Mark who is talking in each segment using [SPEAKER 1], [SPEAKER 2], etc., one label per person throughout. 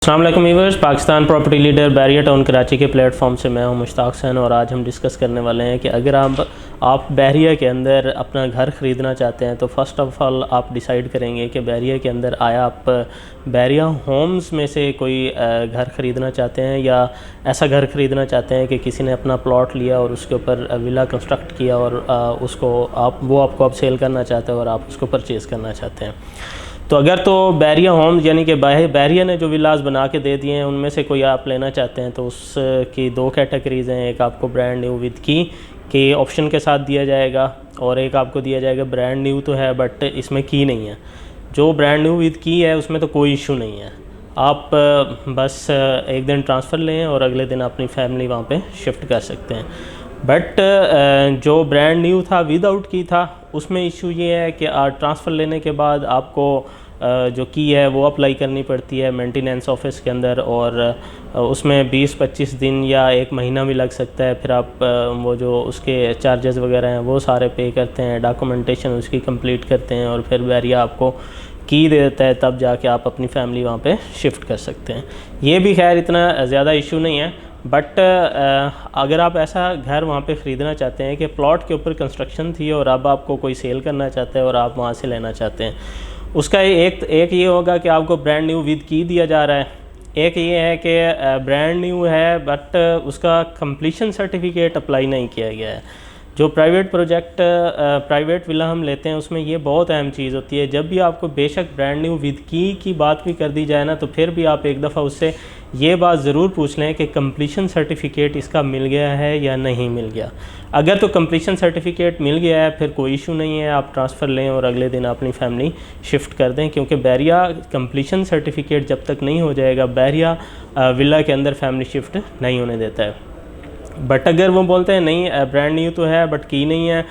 [SPEAKER 1] अस्सलाम वालेकुम viewers, Pakistan property leader Bahria town Karachi के प्लेटफॉर्म से मैं हूं मुश्ताक हुसैन और आज हम डिस्कस करने वाले हैं कि अगर आप बैरिया के अंदर अपना घर ख़रीदना चाहते हैं तो फ़र्स्ट ऑफ़ ऑल आप डिसाइड करेंगे कि बैरिया के अंदर आया आप बैरिया होम्स में से कोई घर ख़रीदना चाहते हैं या ऐसा घर ख़रीदना चाहते हैं कि किसी ने अपना प्लॉट लिया और उसके ऊपर विला कंस्ट्रक्ट किया और उसको आपको अब सेल करना चाहते हैं और आप उसको परचेज़ करना चाहते हैं। तो अगर तो बैरिया होम्स यानी कि बैरिया ने जो विलास बना के दे दिए हैं उनमें से कोई आप लेना चाहते हैं तो उसकी दो कैटेगरीज़ हैं। एक आपको ब्रांड न्यू विद की के ऑप्शन के साथ दिया जाएगा और एक आपको दिया जाएगा ब्रांड न्यू तो है बट इसमें की नहीं है। जो ब्रांड न्यू विद की है उसमें तो कोई इशू नहीं है, आप बस एक दिन ट्रांसफ़र लें और अगले दिन अपनी फैमिली वहाँ पे शिफ्ट कर सकते हैं। बट जो ब्रांड न्यू था विदाउट की था उसमें इशू ये है कि ट्रांसफ़र लेने के बाद आपको जो की है वो अप्लाई करनी पड़ती है मेंटेनेंस ऑफिस के अंदर और उसमें 20-25 दिन या एक महीना भी लग सकता है। फिर आप वो जो उसके चार्जेस वगैरह हैं वो सारे पे करते हैं, डॉक्यूमेंटेशन उसकी कंप्लीट करते हैं और फिर बैरिया आपको की दे देता है, तब जाके आप अपनी फैमिली वहाँ पे शिफ्ट कर सकते हैं। ये भी खैर इतना ज़्यादा इशू नहीं है बट अगर आप ऐसा घर वहाँ पे ख़रीदना चाहते हैं कि प्लॉट के ऊपर कंस्ट्रक्शन थी और अब आपको कोई सेल करना चाहता है और आप वहाँ से लेना चाहते हैं, उसका एक ये होगा कि आपको ब्रांड न्यू विद की दिया जा रहा है। एक ये है कि ब्रांड न्यू है बट उसका कंप्लीशन सर्टिफिकेट अप्लाई नहीं किया गया है। जो प्राइवेट विला हम लेते हैं उसमें ये बहुत अहम चीज़ होती है। जब भी आपको बेशक ब्रांड न्यू विद की बात भी कर दी जाए ना तो फिर भी आप एक दफ़ा उससे ये बात ज़रूर पूछ लें कि कंप्लीशन सर्टिफिकेट इसका मिल गया है या नहीं मिल गया। अगर तो कंप्लीशन सर्टिफिकेट मिल गया है फिर कोई इशू नहीं है, आप ट्रांसफ़र लें और अगले दिन अपनी फैमिली शिफ्ट कर दें, क्योंकि बैरिया कंप्लीशन सर्टिफिकेट जब तक नहीं हो जाएगा बैरिया विला के अंदर फैमिली शिफ्ट नहीं होने देता है। बट अगर वो बोलते हैं नहीं ब्रांड न्यू तो है बट की नहीं है,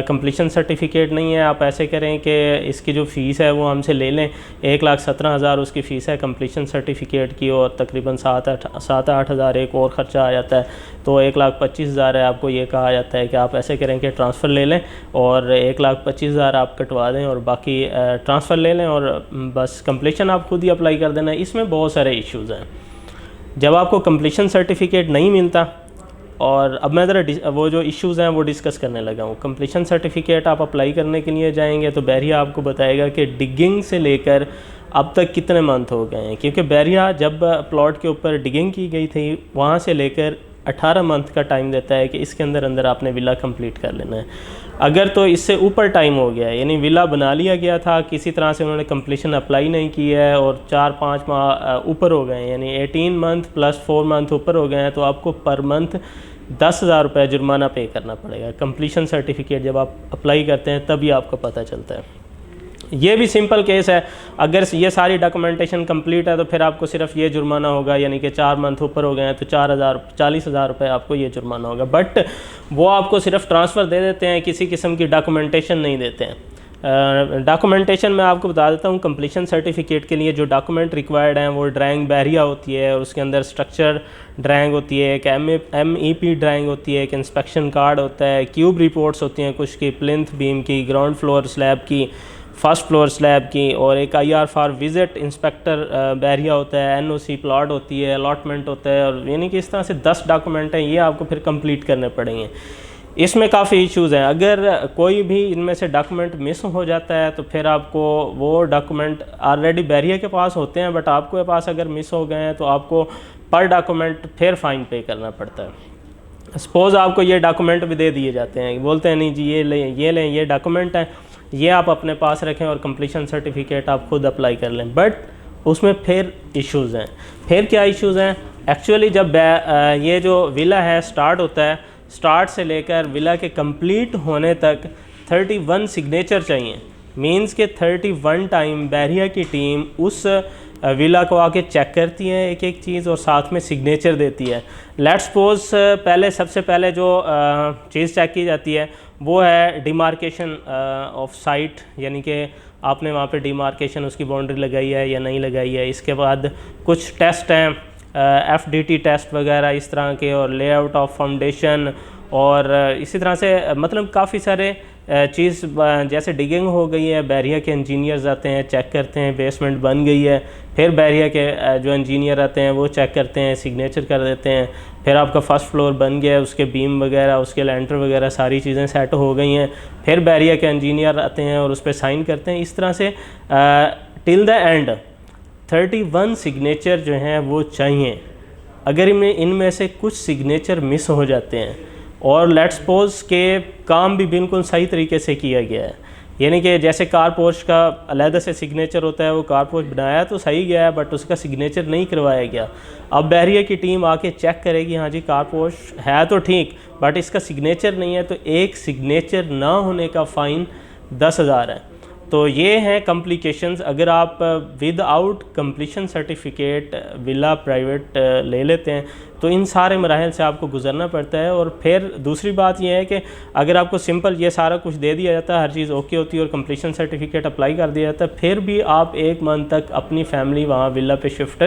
[SPEAKER 1] कंप्लीशन सर्टिफिकेट नहीं है, आप ऐसे करें कि इसकी जो फ़ीस है वो हमसे ले लें, 1,17,000 उसकी फ़ीस है कंप्लीशन सर्टिफिकेट की और तकरीबन 7-8 हज़ार एक और ख़र्चा आ जाता है, तो 1,25,000 है। आपको ये कहा जाता है कि आप ऐसे करें कि ट्रांसफ़र ले लें और 1,25,000 आप कटवा दें और बाकी ट्रांसफ़र ले लें और बस कंप्लीशन आप खुद ही अप्लाई कर देना। इसमें बहुत सारे इश्यूज़ हैं। जब आपको कंप्लीशन सर्टिफिकेट नहीं मिलता, और अब मैं ज़रा वो जो इश्यूज़ हैं वो डिस्कस करने लगा हूँ। कंप्लीशन सर्टिफिकेट आप अप्लाई करने के लिए जाएंगे तो बैरिया आपको बताएगा कि डिगिंग से लेकर अब तक कितने मंथ हो गए हैं, क्योंकि बैरिया जब प्लॉट के ऊपर डिगिंग की गई थी वहाँ से लेकर 18 मंथ का टाइम देता है कि इसके अंदर आपने विला कंप्लीट कर लेना है। अगर तो इससे ऊपर टाइम हो गया है यानी विला बना लिया गया था, किसी तरह से उन्होंने कंप्लीशन अप्लाई नहीं की है और 4-5 माह ऊपर हो गए हैं यानी 18 मंथ प्लस 4 मंथ ऊपर हो गए हैं, तो आपको पर मंथ 10,000 रुपये जुर्माना पे करना पड़ेगा। कंप्लीशन सर्टिफिकेट जब आप अप्लाई करते हैं तभी आपको पता चलता है। ये भी सिंपल केस है, अगर ये सारी डॉक्यूमेंटेशन कंप्लीट है तो फिर आपको सिर्फ ये जुर्माना होगा यानी कि 4 मंथ ऊपर हो गए हैं तो 40,000 रुपये आपको ये जुर्माना होगा। बट वो आपको सिर्फ ट्रांसफ़र दे देते हैं, किसी किस्म की डॉक्यूमेंटेशन नहीं देते हैं। डॉक्यूमेंटेशन मैं आपको बता देता हूँ। कंप्लीशन सर्टिफिकेट के लिए जो डॉक्यूमेंट रिक्वायर्ड हैं वो ड्राइंग बैरिया होती है और उसके अंदर स्ट्रक्चर ड्राइंग होती है, एक MEP ड्राइंग होती है, एक इंस्पेक्शन कार्ड होता है, क्यूब रिपोर्ट्स होती हैं कुछ की, प्लिंथ बीम की, ग्राउंड फ्लोर स्लैब की, फर्स्ट फ्लोर स्लैब की, और एक IR for visit inspector Bahria होता है, NOC प्लॉट होती है, अलॉटमेंट होता है, और यानी कि इस तरह से 10 डॉक्यूमेंट हैं, ये आपको फिर कंप्लीट करने पड़ेंगे। इसमें काफ़ी इश्यूज़ हैं। अगर कोई भी इनमें से डॉक्यूमेंट मिस हो जाता है तो फिर आपको वो डॉक्यूमेंट ऑलरेडी बैरिया के पास होते हैं बट आपके पास अगर मिस हो गए हैं तो आपको पर डॉक्यूमेंट फिर फ़ाइन पे करना पड़ता है। सपोज़ आपको ये डॉक्यूमेंट भी दे दिए जाते हैं, बोलते हैं नहीं जी ये लें ये डॉक्यूमेंट हैं, ये आप अपने पास रखें और कंप्लीशन सर्टिफिकेट आप खुद अप्लाई कर लें, बट उसमें फिर इश्यूज़ हैं। फिर क्या इश्यूज़ हैं? एक्चुअली जब ये जो विला है स्टार्ट होता है, स्टार्ट से लेकर विला के कंप्लीट होने तक 31 सिग्नेचर चाहिए। मींस के 31 टाइम बैरिया की टीम उस विला को आके चेक करती है एक एक चीज़ और साथ में सिग्नेचर देती है। लेट्स सपोज सबसे पहले जो चीज़ चेक की जाती है वो है डिमार्केशन ऑफ साइट, यानी कि आपने वहाँ पे डिमार्केशन उसकी बाउंड्री लगाई है या नहीं लगाई है। इसके बाद कुछ टेस्ट हैं, FDT टेस्ट वगैरह इस तरह के, और लेआउट ऑफ फाउंडेशन, और इसी तरह से मतलब काफ़ी सारे चीज़ जैसे डिगिंग हो गई है, बैरिया के इंजीनियर्स आते हैं, चेक करते हैं बेसमेंट बन गई है, फिर बैरिया के जो इंजीनियर आते हैं वो चेक करते हैं, सिग्नेचर कर देते हैं, फिर आपका फर्स्ट फ्लोर बन गया है, उसके बीम वगैरह, उसके लेंटर वगैरह सारी चीज़ें सेट हो गई हैं, फिर बैरिया के इंजीनियर आते हैं और उस पर साइन करते हैं। इस तरह से टिल द एंड 31 सिग्नेचर जो हैं वो चाहिए। अगर इनमें से कुछ सिग्नेचर मिस हो जाते हैं और लेट्स सपोज के काम भी बिल्कुल सही तरीके से किया गया है, यानी कि जैसे कार पोर्च का अलग से सिग्नेचर होता है, वो कार पोर्च बनाया तो सही गया है बट उसका सिग्नेचर नहीं करवाया गया। अब बैरिया की टीम आके चेक करेगी, हाँ जी कार पोर्च है तो ठीक बट इसका सिग्नेचर नहीं है, तो एक सिग्नेचर ना होने का फ़ाइन 10,000 है। तो ये हैं कम्प्लिकेशंस अगर आप without completion certificate villa private ले लेते हैं, तो इन सारे मराहल से आपको गुजरना पड़ता है। और फिर दूसरी बात यह है कि अगर आपको सिंपल ये सारा कुछ दे दिया जाता है, हर चीज़ ओके होती है और कंप्लीशन सर्टिफिकेट अप्लाई कर दिया जाता है, फिर भी आप 1 मंथ तक अपनी फैमिली वहाँ विला पे शिफ्ट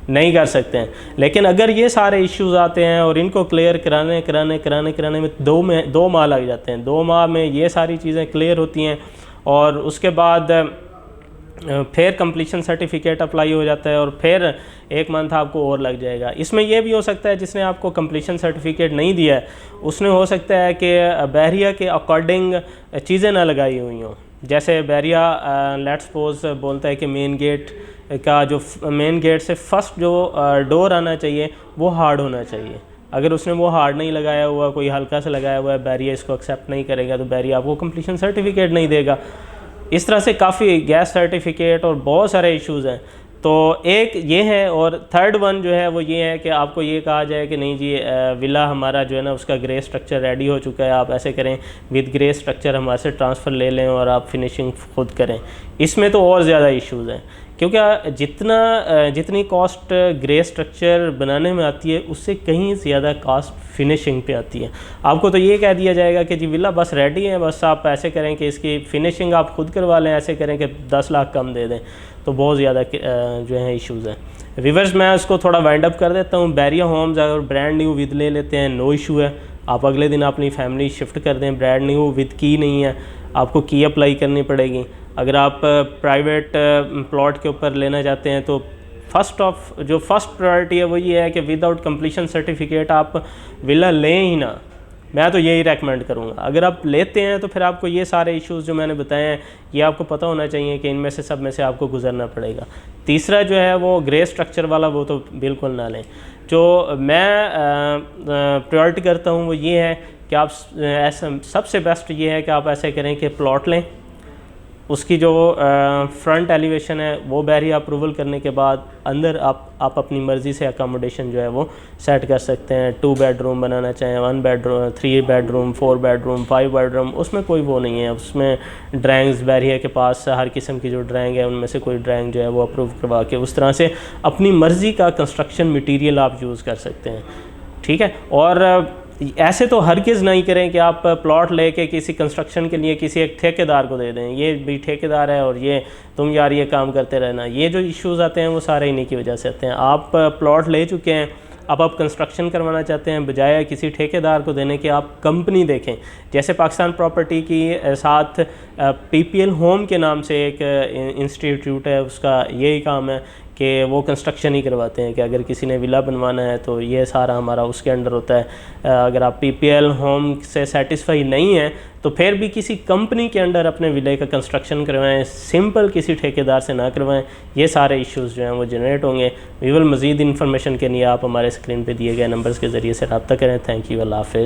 [SPEAKER 1] नहीं कर सकते हैं। लेकिन अगर ये सारे इश्यूज़ आते हैं और इनको क्लियर कराने में 2 माह लग जाते हैं, 2 माह में ये सारी चीज़ें क्लियर होती हैं और उसके बाद फिर कंप्लीशन सर्टिफिकेट अप्लाई हो जाता है और फिर 1 मंथ आपको और लग जाएगा। इसमें यह भी हो सकता है जिसने आपको कंप्लीशन सर्टिफिकेट नहीं दिया है उसने हो सकता है कि बैरिया के अकॉर्डिंग चीज़ें ना लगाई हुई हों। जैसे बैरिया लेट्स सपोज बोलता है कि मेन गेट का जो मेन गेट से फर्स्ट जो डोर आना चाहिए वो हार्ड होना चाहिए। अगर उसने वो हार्ड नहीं लगाया हुआ, कोई हल्का सा लगाया हुआ है, बैरिया इसको एक्सेप्ट नहीं करेगा तो बैरिया आपको कंप्लीशन सर्टिफिकेट नहीं देगा। इस तरह से काफ़ी गैस सर्टिफिकेट और बहुत सारे इश्यूज़ हैं। तो एक ये है और थर्ड वन जो है वो ये है कि आपको ये कहा जाए कि नहीं जी विला हमारा जो है ना उसका ग्रे स्ट्रक्चर रेडी हो चुका है, आप ऐसे करें विद ग्रे स्ट्रक्चर हमारे से ट्रांसफ़र ले लें और आप फिनिशिंग खुद करें। इसमें तो और ज़्यादा इश्यूज़ हैं क्योंकि जितनी कॉस्ट ग्रे स्ट्रक्चर बनाने में आती है उससे कहीं ज़्यादा कॉस्ट फिनिशिंग पे आती है। आपको तो ये कह दिया जाएगा कि जी विला बस रेडी है, बस आप ऐसे करें कि इसकी फ़िनिशिंग आप खुद करवा लें, ऐसे करें कि 10 लाख कम दे दें, तो बहुत ज़्यादा जो है इश्यूज़ हैं। रिवर्स मैं उसको थोड़ा वाइंड अप कर देता हूँ। बैरिया होम्स अगर ब्रांड न्यू विद ले लेते हैं नो इशू है, आप अगले दिन अपनी फैमिली शिफ्ट कर दें। ब्रांड न्यू विद की नहीं है, आपको की अप्लाई करनी पड़ेगी। अगर आप प्राइवेट प्लॉट के ऊपर लेना चाहते हैं तो फर्स्ट प्रायोरिटी है वो ये है कि विदाउट कंप्लीशन सर्टिफिकेट आप विला लें ही ना। मैं तो यही रेकमेंड करूँगा। अगर आप लेते हैं तो फिर आपको ये सारे इश्यूज़ जो मैंने बताए हैं ये आपको पता होना चाहिए कि इनमें से सब में से आपको गुजरना पड़ेगा। तीसरा जो है वो ग्रे स्ट्रक्चर वाला, वो तो बिल्कुल ना लें। जो मैं प्रायोरिटी करता हूँ वो ये है कि आप ऐसा सबसे बेस्ट ये है कि आप ऐसे करें कि प्लॉट लें, उसकी जो फ्रंट एलिवेशन है वो बैरिया अप्रूवल करने के बाद अंदर आप अपनी मर्ज़ी से अकोमोडेशन जो है वो सेट कर सकते हैं। 2 बेडरूम बनाना चाहें, 1 बेडरूम, 3 बेडरूम, 4 बेडरूम, 5 बेडरूम, उसमें कोई वो नहीं है। उसमें ड्राइंग्स बैरिया के पास हर किस्म की जो ड्राइंग है उनमें से कोई ड्राइंग जो है वो अप्रूव करवा के उस तरह से अपनी मर्ज़ी का कंस्ट्रक्शन मटीरियल आप यूज़ कर सकते हैं। ठीक है। और ऐसे तो हरगिज़ नहीं करें कि आप प्लॉट लेके किसी कंस्ट्रक्शन के लिए किसी एक ठेकेदार को दे दें, ये भी ठेकेदार है और ये तुम यार ये काम करते रहना। ये जो इश्यूज़ आते हैं वो सारे इन्हीं की वजह से आते हैं। आप प्लॉट ले चुके हैं, अब आप कंस्ट्रक्शन करवाना चाहते हैं, बजाय किसी ठेकेदार को देने के आप कंपनी देखें। जैसे पाकिस्तान प्रॉपर्टी की साथ PPL होम के नाम से एक इंस्टीट्यूट है, उसका यही काम है कि वो कंस्ट्रक्शन ही करवाते हैं कि अगर किसी ने विला बनवाना है तो ये सारा हमारा उसके अंडर होता है। अगर आप PPL होम से सेटिस्फाई नहीं हैं तो फिर भी किसी कंपनी के अंडर अपने विले का कंस्ट्रक्शन करवाएं, सिंपल किसी ठेकेदार से ना करवाएं। ये सारे इश्यूज़ जो हैं वो जनरेट होंगे। मज़ीद इन्फॉर्मेशन के लिए आप हमारे स्क्रीन पे दिए गए नंबर्स के ज़रिए से रब्ता करें। थैंक यू, अल्लाह हाफ़िज़।